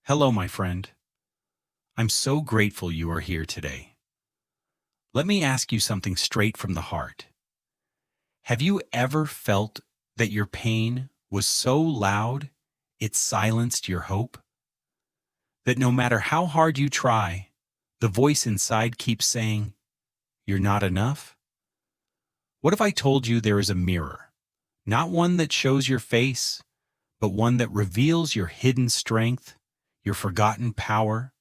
Hello, my friend. I'm so grateful you are here today. Let me ask you something straight from the heart. Have you ever felt that your pain was so loud it silenced your hope? That no matter how hard you try, the voice inside keeps saying, "You're not enough"? What if I told you there is a mirror, not one that shows your face, but one that reveals your hidden strength, your forgotten power,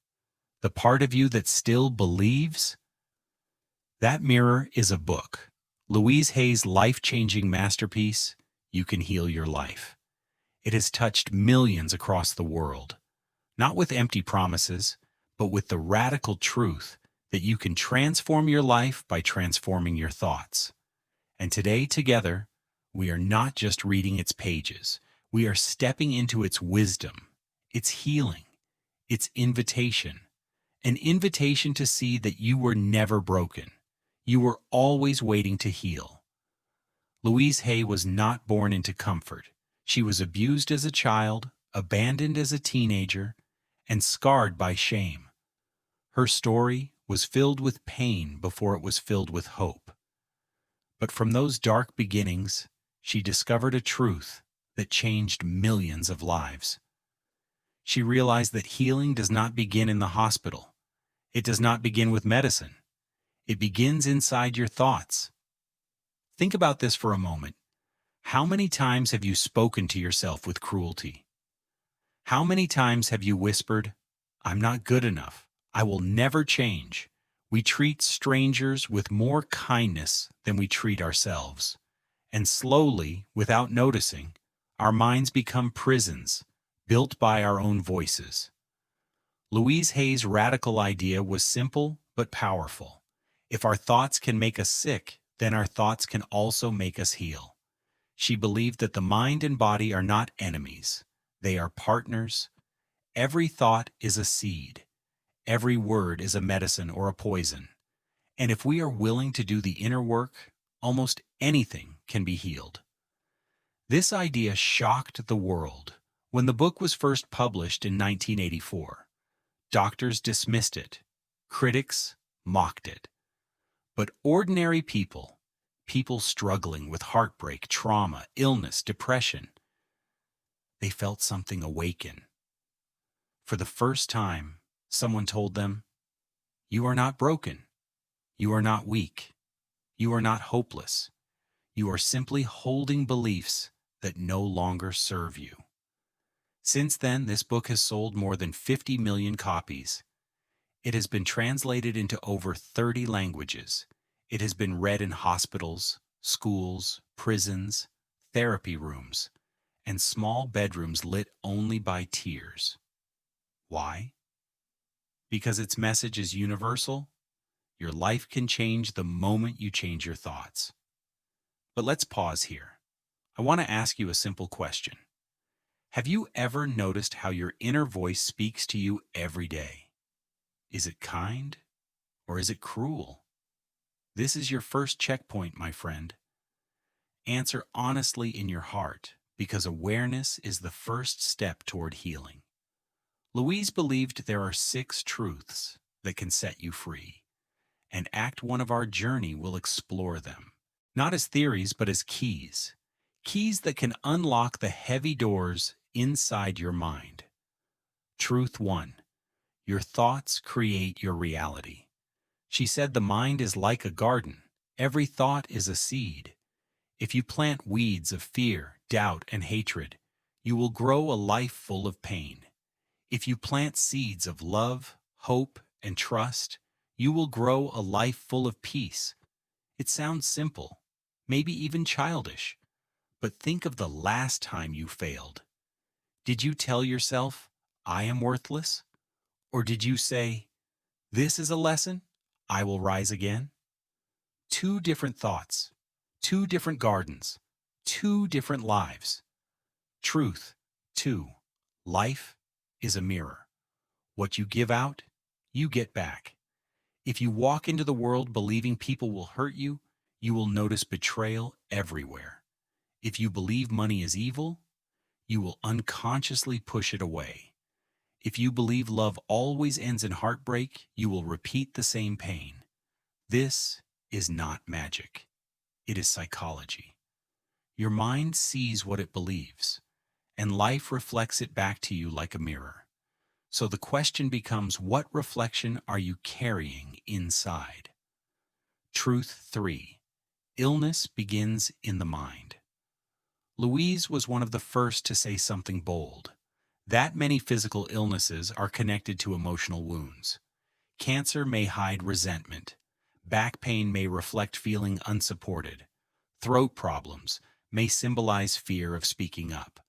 the part of you that still believes? That mirror is a book, Louise Hay's life-changing masterpiece, You Can Heal Your Life. It has touched millions across the world, not with empty promises, but with the radical truth that you can transform your life by transforming your thoughts. And today, together, we are not just reading its pages. We are stepping into its wisdom, its healing, its invitation, an invitation to see that you were never broken. You were always waiting to heal. Louise Hay was not born into comfort. She was abused as a child, abandoned as a teenager, and scarred by shame. Her story was filled with pain before it was filled with hope. But from those dark beginnings, she discovered a truth that changed millions of lives. She realized that healing does not begin in the hospital. It does not begin with medicine. It begins inside your thoughts. Think about this for a moment. How many times have you spoken to yourself with cruelty? How many times have you whispered, "I'm not good enough. I will never change"? We treat strangers with more kindness than we treat ourselves. And slowly, without noticing, our minds become prisons built by our own voices. Louise Hay's radical idea was simple but powerful. If our thoughts can make us sick, then our thoughts can also make us heal. She believed that the mind and body are not enemies. They are partners. Every thought is a seed. Every word is a medicine or a poison. And if we are willing to do the inner work, almost anything can be healed. This idea shocked the world. When the book was first published in 1984, doctors dismissed it. Critics mocked it. But ordinary people, people struggling with heartbreak, trauma, illness, depression, they felt something awaken. For the first time, someone told them, "You are not broken. You are not weak. You are not hopeless. You are simply holding beliefs that no longer serve you." Since then, this book has sold more than 50 million copies. It has been translated into over 30 languages. It has been read in hospitals, schools, prisons, therapy rooms, and small bedrooms lit only by tears. Why? Because its message is universal. Your life can change the moment you change your thoughts. But let's pause here. I want to ask you a simple question. Have you ever noticed how your inner voice speaks to you every day? Is it kind or is it cruel? This is your first checkpoint, my friend. Answer honestly in your heart, because awareness is the first step toward healing. Louise believed there are 6 truths that can set you free, and Act 1 of our journey will explore them, not as theories but as keys. Keys that can unlock the heavy doors inside your mind. Truth 1. Your thoughts create your reality. She said the mind is like a garden. Every thought is a seed. If you plant weeds of fear, doubt, and hatred, you will grow a life full of pain. If you plant seeds of love, hope, and trust, you will grow a life full of peace. It sounds simple, maybe even childish, but think of the last time you failed. Did you tell yourself, "I am worthless"? Or did you say, "This is a lesson, I will rise again"? 2 different thoughts, 2 different gardens, 2 different lives. Truth 2. Life is a mirror. What you give out, you get back. If you walk into the world believing people will hurt you, you will notice betrayal everywhere. If you believe money is evil, you will unconsciously push it away. If you believe love always ends in heartbreak, you will repeat the same pain. This is not magic. It is psychology. Your mind sees what it believes, and life reflects it back to you like a mirror. So the question becomes, what reflection are you carrying inside? Truth 3. Illness begins in the mind. Louise was one of the first to say something bold. That many physical illnesses are connected to emotional wounds. Cancer may hide resentment. Back pain may reflect feeling unsupported. Throat problems may symbolize fear of speaking up.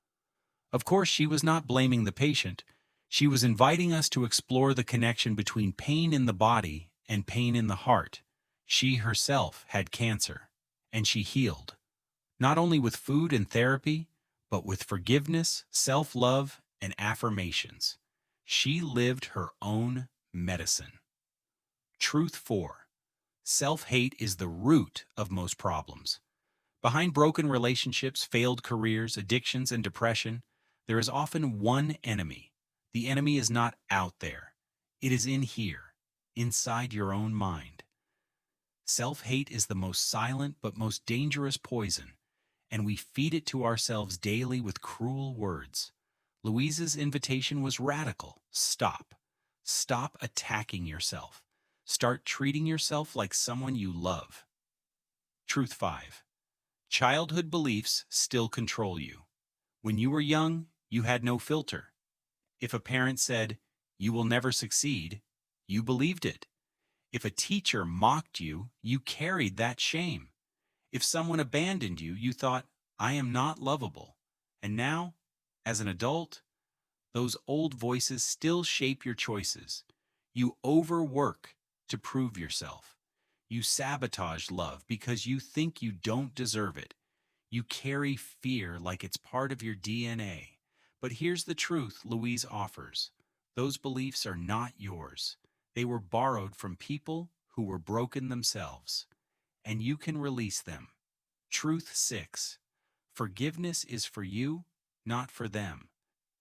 Of course, she was not blaming the patient. She was inviting us to explore the connection between pain in the body and pain in the heart. She herself had cancer, and she healed, not only with food and therapy, but with forgiveness, self-love, and affirmations. She lived her own medicine. Truth 4. Self-hate is the root of most problems. Behind broken relationships, failed careers, addictions, and depression, there is often one enemy. The enemy is not out there. It is in here, inside your own mind. Self-hate is the most silent but most dangerous poison, and we feed it to ourselves daily with cruel words. Louise's invitation was radical. Stop. Stop attacking yourself. Start treating yourself like someone you love. Truth 5. Childhood beliefs still control you. When you were young, you had no filter. If a parent said, "You will never succeed," you believed it. If a teacher mocked you, you carried that shame. If someone abandoned you, you thought, "I am not lovable." And now, as an adult, those old voices still shape your choices. You overwork to prove yourself. You sabotage love because you think you don't deserve it. You carry fear like it's part of your DNA. But here's the truth Louise offers. Those beliefs are not yours. They were borrowed from people who were broken themselves, and you can release them. Truth 6. Forgiveness is for you, not for them.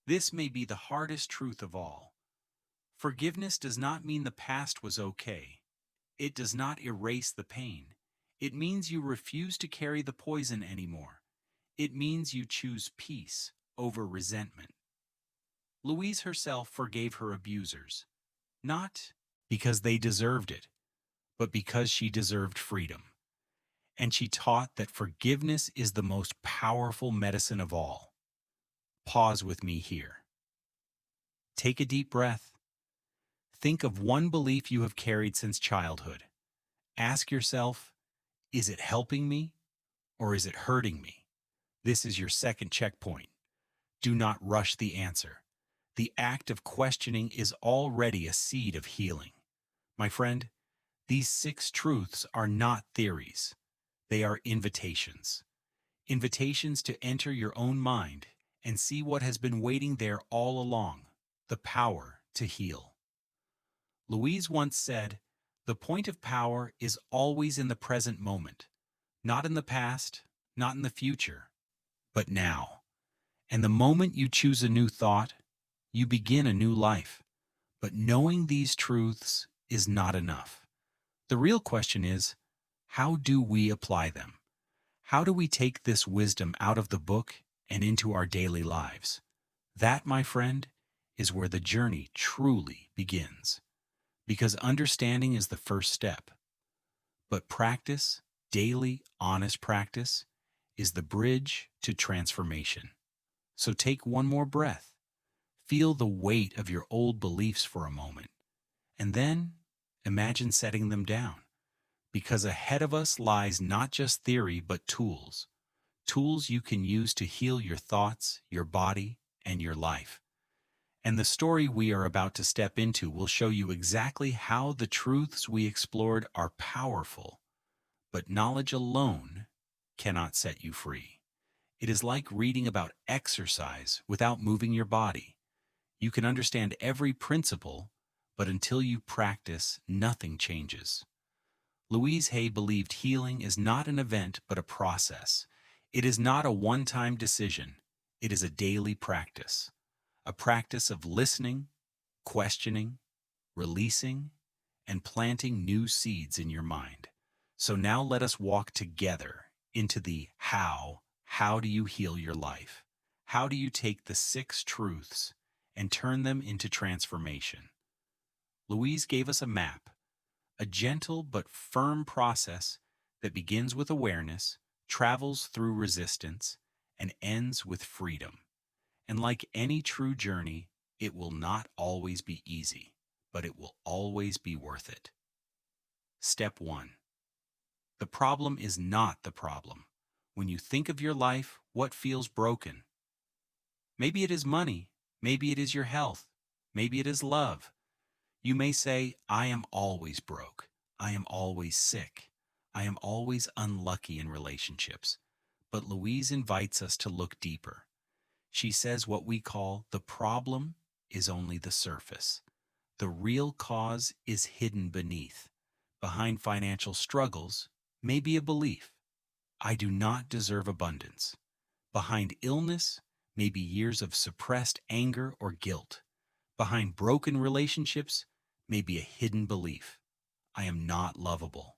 This may be the hardest truth of all. Forgiveness does not mean the past was okay. It does not erase the pain. It means you refuse to carry the poison anymore. It means you choose peace over resentment. Louise herself forgave her abusers, not because they deserved it, but because she deserved freedom. And she taught that forgiveness is the most powerful medicine of all. Pause with me here. Take a deep breath. Think of one belief you have carried since childhood. Ask yourself, is it helping me or is it hurting me? This is your second checkpoint. Do not rush the answer. The act of questioning is already a seed of healing. My friend, these 6 truths are not theories. They are invitations. Invitations to enter your own mind and see what has been waiting there all along, the power to heal. Louise once said, "The point of power is always in the present moment, not in the past, not in the future, but now." And the moment you choose a new thought, you begin a new life. But knowing these truths is not enough. The real question is, how do we apply them? How do we take this wisdom out of the book and into our daily lives? That, my friend, is where the journey truly begins. Because understanding is the first step. But practice, daily, honest practice, is the bridge to transformation. So take one more breath. Feel the weight of your old beliefs for a moment. And then imagine setting them down. Because ahead of us lies not just theory, but tools. Tools you can use to heal your thoughts, your body, and your life. And the story we are about to step into will show you exactly how the truths we explored are powerful. But knowledge alone cannot set you free. It is like reading about exercise without moving your body. You can understand every principle, but until you practice, nothing changes. Louise Hay believed healing is not an event but a process. It is not a one-time decision. It is a daily practice. A practice of listening, questioning, releasing, and planting new seeds in your mind. So now let us walk together into the how. How do you heal your life? How do you take the 6 truths and turn them into transformation? Louise gave us a map, a gentle but firm process that begins with awareness, travels through resistance, and ends with freedom. And like any true journey, it will not always be easy, but it will always be worth it. Step 1. The problem is not the problem. When you think of your life, what feels broken? Maybe it is money. Maybe it is your health. Maybe it is love. You may say, I am always broke. I am always sick. I am always unlucky in relationships. But Louise invites us to look deeper. She says what we call the problem is only the surface. The real cause is hidden beneath. Behind financial struggles may be a belief. I do not deserve abundance. Behind illness may be years of suppressed anger or guilt. Behind broken relationships may be a hidden belief. I am not lovable.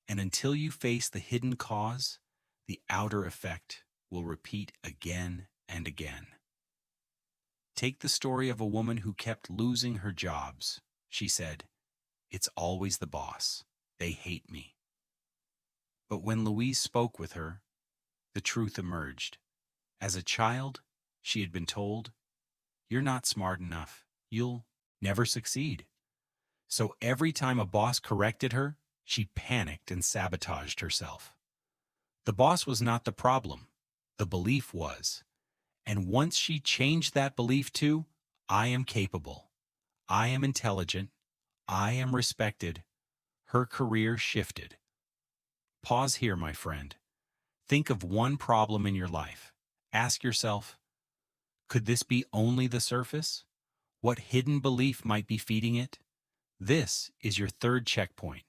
And until you face the hidden cause, the outer effect will repeat again and again. Take the story of a woman who kept losing her jobs. She said, "It's always the boss. They hate me." But when Louise spoke with her, the truth emerged. As a child, she had been told, "You're not smart enough. You'll never succeed." So every time a boss corrected her, she panicked and sabotaged herself. The boss was not the problem. The belief was. And once she changed that belief to, I am capable, I am intelligent, I am respected, her career shifted. Pause here, my friend. Think of one problem in your life. Ask yourself, could this be only the surface? What hidden belief might be feeding it? This is your third checkpoint.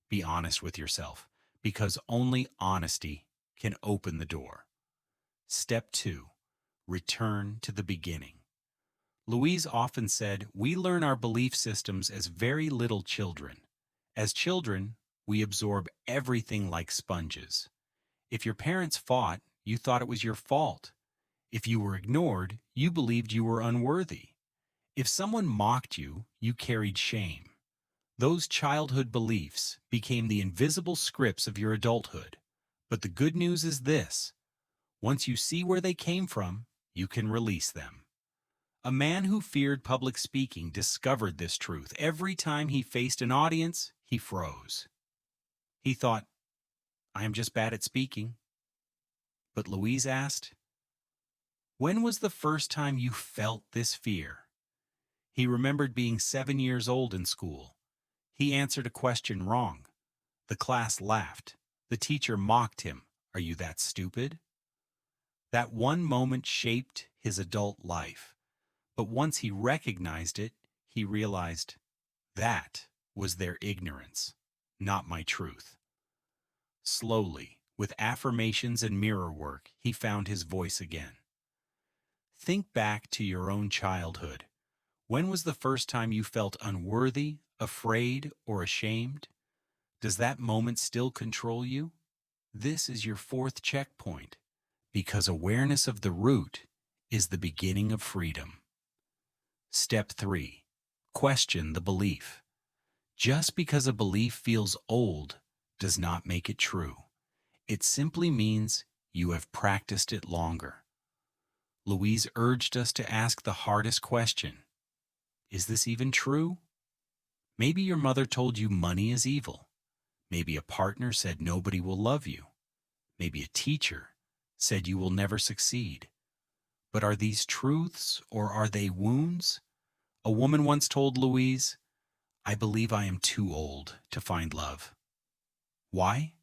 Be honest with yourself, because only honesty can open the door. Step 2. Return to the beginning. Louise often said, we learn our belief systems as very little children. As children, we absorb everything like sponges. If your parents fought, you thought it was your fault. If you were ignored, you believed you were unworthy. If someone mocked you, you carried shame. Those childhood beliefs became the invisible scripts of your adulthood. But the good news is this: once you see where they came from, you can release them. A man who feared public speaking discovered this truth. Every time he faced an audience, he froze. He thought, I am just bad at speaking. But Louise asked, when was the first time you felt this fear? He remembered being 7 years old in school. He answered a question wrong. The class laughed. The teacher mocked him. Are you that stupid? That one moment shaped his adult life. But once he recognized it, he realized that was their ignorance, not my truth. Slowly, with affirmations and mirror work, he found his voice again. Think back to your own childhood. When was the first time you felt unworthy, afraid, or ashamed? Does that moment still control you? This is your fourth checkpoint, because awareness of the root is the beginning of freedom. Step 3. Question the belief. Just because a belief feels old does not make it true. It simply means you have practiced it longer. Louise urged us to ask the hardest question. Is this even true? Maybe your mother told you money is evil. Maybe a partner said nobody will love you. Maybe a teacher said you will never succeed. But are these truths or are they wounds? A woman once told Louise, I believe I am too old to find love. Why?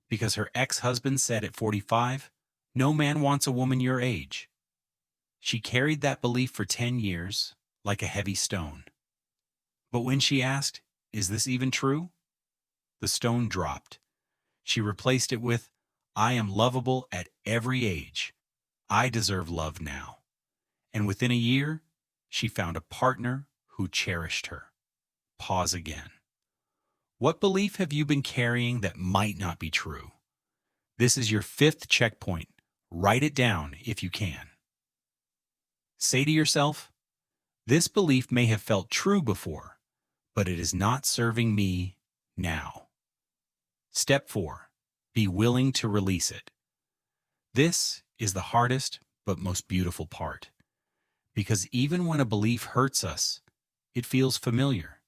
Because her ex-husband said at 45, no man wants a woman your age. She carried that belief for 10 years, like a heavy stone. But when she asked, is this even true? The stone dropped. She replaced it with, I am lovable at every age. I deserve love now. And within a year, she found a partner who cherished her. Pause again. What belief have you been carrying that might not be true? This is your fifth checkpoint. Write it down if you can. Say to yourself, this belief may have felt true before, but it is not serving me now. Step 4. Be willing to release it. This is the hardest but most beautiful part, because even when a belief hurts us, it feels familiar.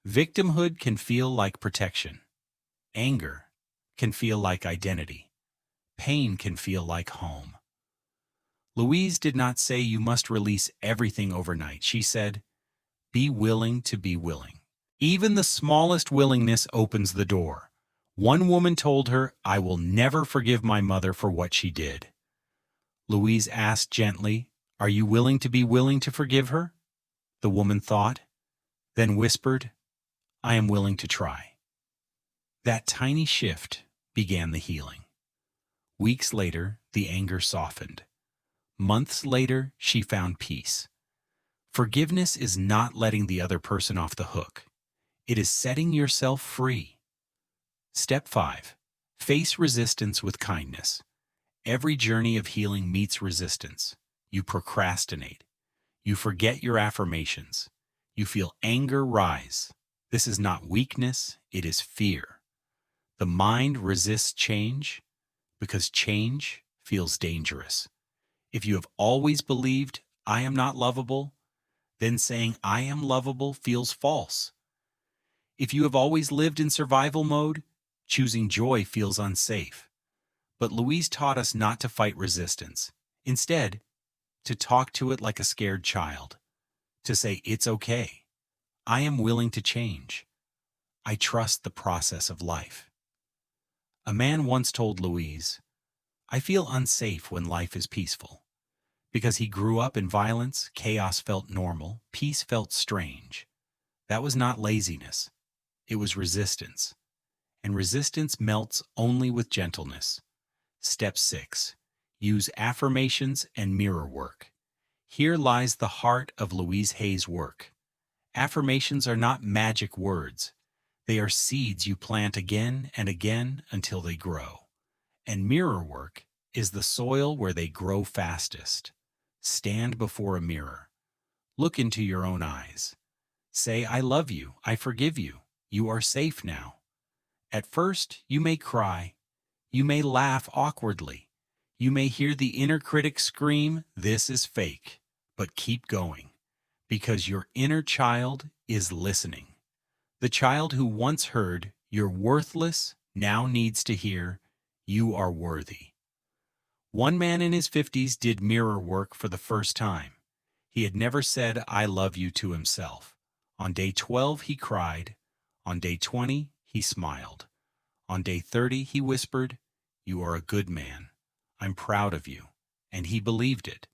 Victimhood can feel like protection. Anger can feel like identity. Pain can feel like home. Louise did not say you must release everything overnight. She said, be willing to be willing. Even the smallest willingness opens the door. One woman told her, I will never forgive my mother for what she did. Louise asked gently, are you willing to be willing to forgive her? The woman thought, then whispered, I am willing to try. That tiny shift began the healing. Weeks later, the anger softened. Months later, she found peace. Forgiveness is not letting the other person off the hook. It is setting yourself free. Step 5. Face resistance with kindness. Every journey of healing meets resistance. You procrastinate. You forget your affirmations. You feel anger rise. This is not weakness, it is fear. The mind resists change because change feels dangerous. If you have always believed, I am not lovable, then saying I am lovable feels false. If you have always lived in survival mode, choosing joy feels unsafe. But Louise taught us not to fight resistance. Instead, to talk to it like a scared child. To say, it's okay. I am willing to change. I trust the process of life. A man once told Louise, I feel unsafe when life is peaceful. Because he grew up in violence, chaos felt normal, peace felt strange. That was not laziness. It was resistance. And resistance melts only with gentleness. Step 6. Use affirmations and mirror work. Here lies the heart of Louise Hay's work. Affirmations are not magic words. They are seeds you plant again and again until they grow. And mirror work is the soil where they grow fastest. Stand before a mirror. Look into your own eyes. Say, I love you, I forgive you, you are safe now. At first, you may cry. You may laugh awkwardly. You may hear the inner critic scream, this is fake. But keep going, because your inner child is listening. The child who once heard, you're worthless, now needs to hear, you are worthy. One man in his 50s did mirror work for the first time. He had never said, I love you to himself. On day 12, he cried. On day 20, he smiled. On day 30, he whispered, you are a good man. I'm proud of you. And he believed it.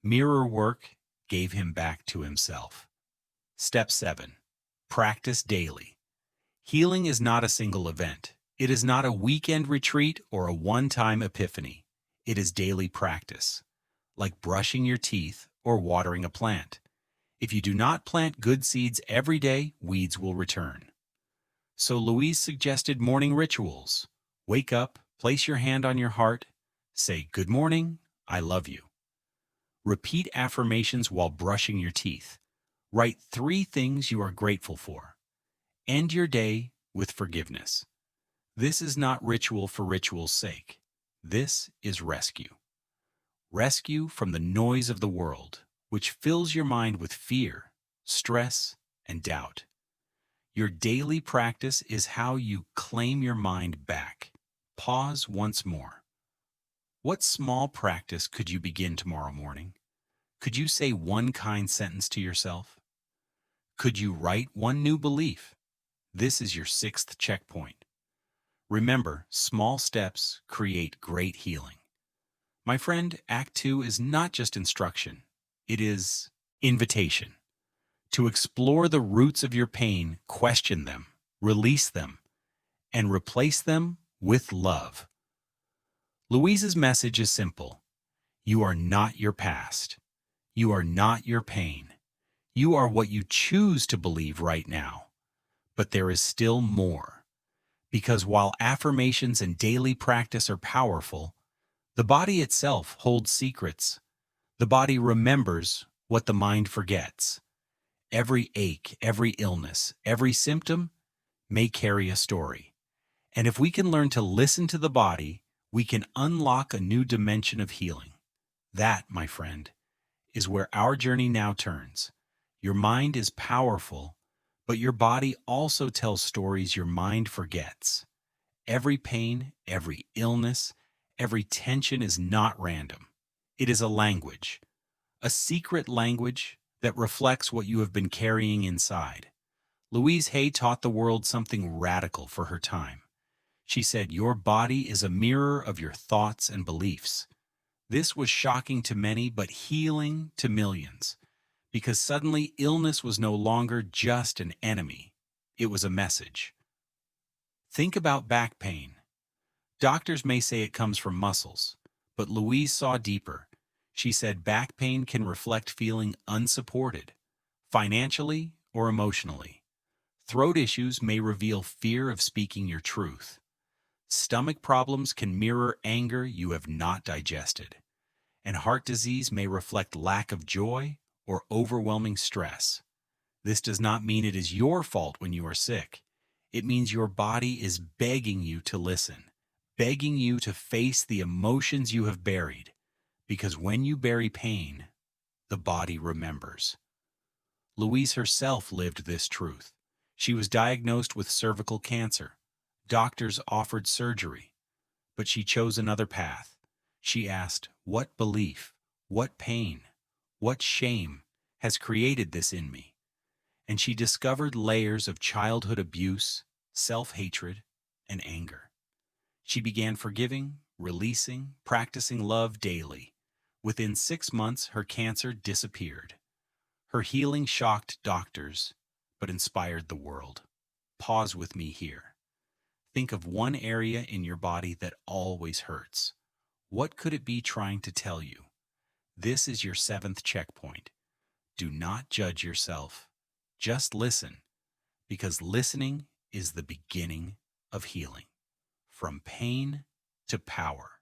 Mirror work gave him back to himself. Step 7. Practice daily. Healing is not a single event. It is not a weekend retreat or a one-time epiphany. It is daily practice, like brushing your teeth or watering a plant. If you do not plant good seeds every day, weeds will return. So Louise suggested morning rituals. Wake up, place your hand on your heart, say, good morning, I love you. Repeat affirmations while brushing your teeth. Write 3 things you are grateful for. End your day with forgiveness. This is not ritual for ritual's sake. This is rescue. Rescue from the noise of the world, which fills your mind with fear, stress, and doubt. Your daily practice is how you claim your mind back. Pause once more. What small practice could you begin tomorrow morning? Could you say one kind sentence to yourself? Could you write one new belief? This is your 6th checkpoint. Remember, small steps create great healing. My friend, Act 2 is not just instruction. It is invitation. To explore the roots of your pain, question them, release them, and replace them with love. Louise's message is simple. You are not your past. You are not your pain. You are what you choose to believe right now. But there is still more. Because while affirmations and daily practice are powerful, the body itself holds secrets. The body remembers what the mind forgets. Every ache, every illness, every symptom may carry a story. And if we can learn to listen to the body, we can unlock a new dimension of healing. That, my friend, is where our journey now turns. Your mind is powerful, but your body also tells stories your mind forgets. Every pain, every illness, every tension is not random. It is a language, a secret language that reflects what you have been carrying inside. Louise Hay taught the world something radical for her time. She said, "Your body is a mirror of your thoughts and beliefs." This was shocking to many, but healing to millions, because suddenly illness was no longer just an enemy. It was a message. Think about back pain. Doctors may say it comes from muscles, but Louise saw deeper. She said back pain can reflect feeling unsupported, financially or emotionally. Throat issues may reveal fear of speaking your truth. Stomach problems can mirror anger you have not digested. And heart disease may reflect lack of joy or overwhelming stress. This does not mean it is your fault when you are sick. It means your body is begging you to listen, begging you to face the emotions you have buried. Because when you bury pain, the body remembers. Louise herself lived this truth. She was diagnosed with cervical cancer. Doctors offered surgery, but she chose another path. She asked, what belief, what pain, what shame has created this in me? And she discovered layers of childhood abuse, self-hatred, and anger. She began forgiving, releasing, practicing love daily. Within 6 months, her cancer disappeared. Her healing shocked doctors, but inspired the world. Pause with me here. Think of one area in your body that always hurts. What could it be trying to tell you? This is your 7th checkpoint. Do not judge yourself. Just listen, because listening is the beginning of healing. From pain to power.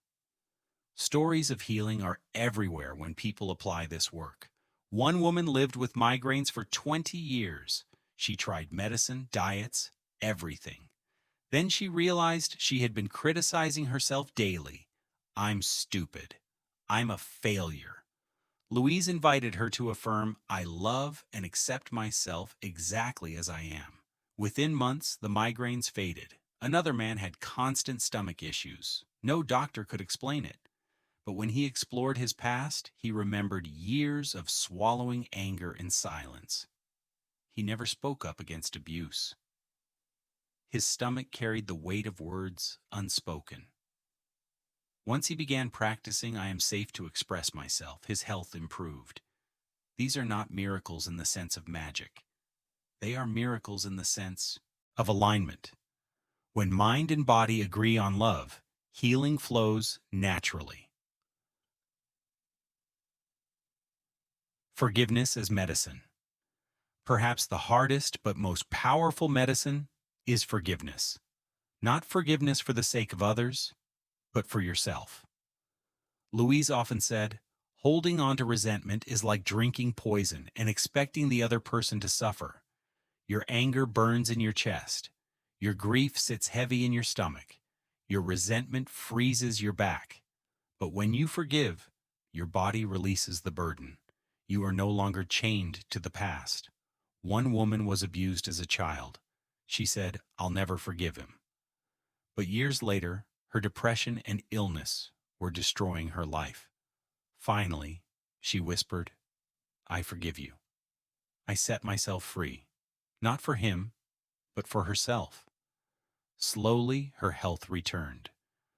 Stories of healing are everywhere when people apply this work. One woman lived with migraines for 20 years. She tried medicine, diets, everything. Then she realized she had been criticizing herself daily. I'm stupid. I'm a failure. Louise invited her to affirm, I love and accept myself exactly as I am. Within months, the migraines faded. Another man had constant stomach issues. No doctor could explain it. But when he explored his past, he remembered years of swallowing anger in silence. He never spoke up against abuse. His stomach carried the weight of words unspoken. Once he began practicing, I am safe to express myself, his health improved. These are not miracles in the sense of magic. They are miracles in the sense of alignment. When mind and body agree on love, healing flows naturally. Forgiveness as medicine. Perhaps the hardest but most powerful medicine is forgiveness. Not forgiveness for the sake of others, but for yourself. Louise often said, holding on to resentment is like drinking poison and expecting the other person to suffer. Your anger burns in your chest. Your grief sits heavy in your stomach. Your resentment freezes your back. But when you forgive, your body releases the burden. You are no longer chained to the past. One woman was abused as a child. She said, I'll never forgive him. But years later, her depression and illness were destroying her life. Finally, she whispered, I forgive you. I set myself free, not for him, but for herself. Slowly, her health returned.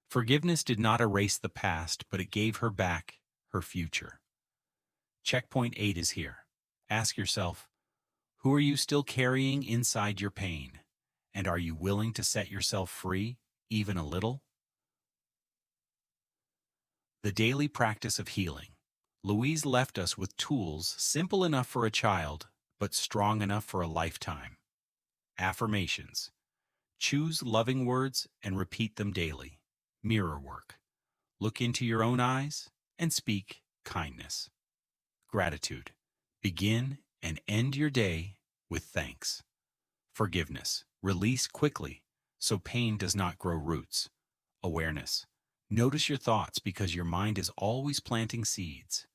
Forgiveness did not erase the past, but it gave her back her future. Checkpoint 8 is here. Ask yourself, who are you still carrying inside your pain? And are you willing to set yourself free, even a little? The daily practice of healing. Louise left us with tools simple enough for a child, but strong enough for a lifetime. Affirmations. Choose loving words and repeat them daily. Mirror work. Look into your own eyes and speak kindness. Gratitude. Begin and end your day with thanks. Forgiveness. Release quickly so pain does not grow roots. Awareness. Notice your thoughts because your mind is always planting seeds.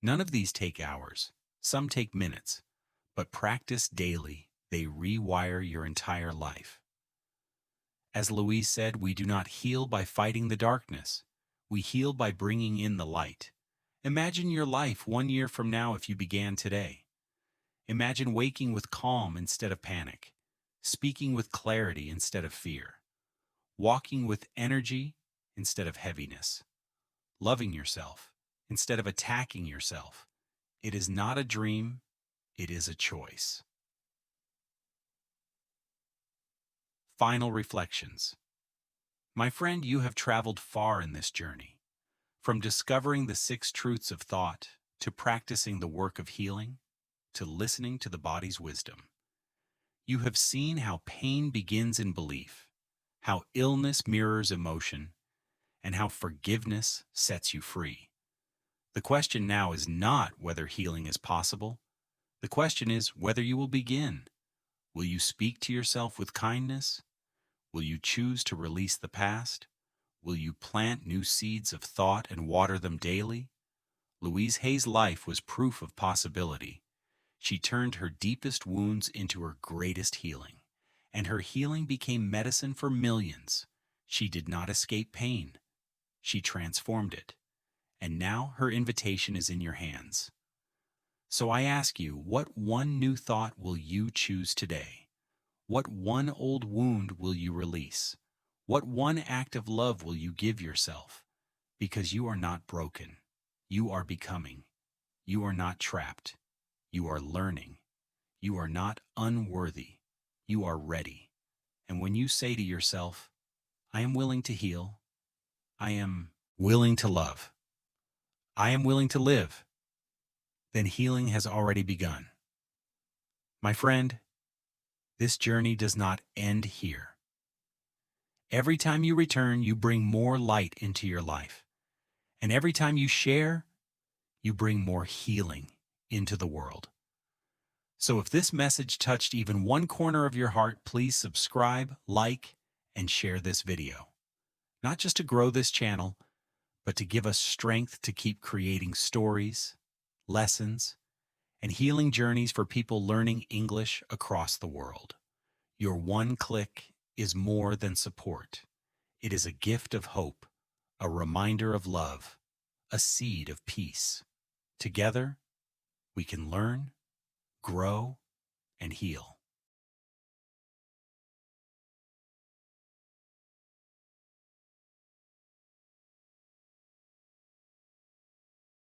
None of these take hours. Some take minutes. But practice daily. They rewire your entire life. As Louise said, we do not heal by fighting the darkness. We heal by bringing in the light. Imagine your life 1 year from now if you began today. Imagine waking with calm instead of panic, speaking with clarity instead of fear, walking with energy instead of heaviness, loving yourself instead of attacking yourself. It is not a dream, it is a choice. Final reflections. My friend, you have traveled far in this journey. From discovering the 6 truths of thought, to practicing the work of healing, to listening to the body's wisdom. You have seen how pain begins in belief, how illness mirrors emotion, and how forgiveness sets you free. The question now is not whether healing is possible. The question is whether you will begin. Will you speak to yourself with kindness? Will you choose to release the past? Will you plant new seeds of thought and water them daily? Louise Hay's life was proof of possibility. She turned her deepest wounds into her greatest healing, and her healing became medicine for millions. She did not escape pain. She transformed it, and now her invitation is in your hands. So I ask you, what one new thought will you choose today? What one old wound will you release? What one act of love will you give yourself? Because you are not broken. You are becoming. You are not trapped. You are learning. You are not unworthy. You are ready. And when you say to yourself, I am willing to heal, I am willing to love, I am willing to live, then healing has already begun. My friend, this journey does not end here. Every time you return, you bring more light into your life. And every time you share, you bring more healing into the world. So if this message touched even one corner of your heart, please subscribe, like, and share this video. Not just to grow this channel, but to give us strength to keep creating stories, lessons, and healing journeys for people learning English across the world. Your one click is more than support. It is a gift of hope, a reminder of love, a seed of peace. Together, we can learn, grow, and heal.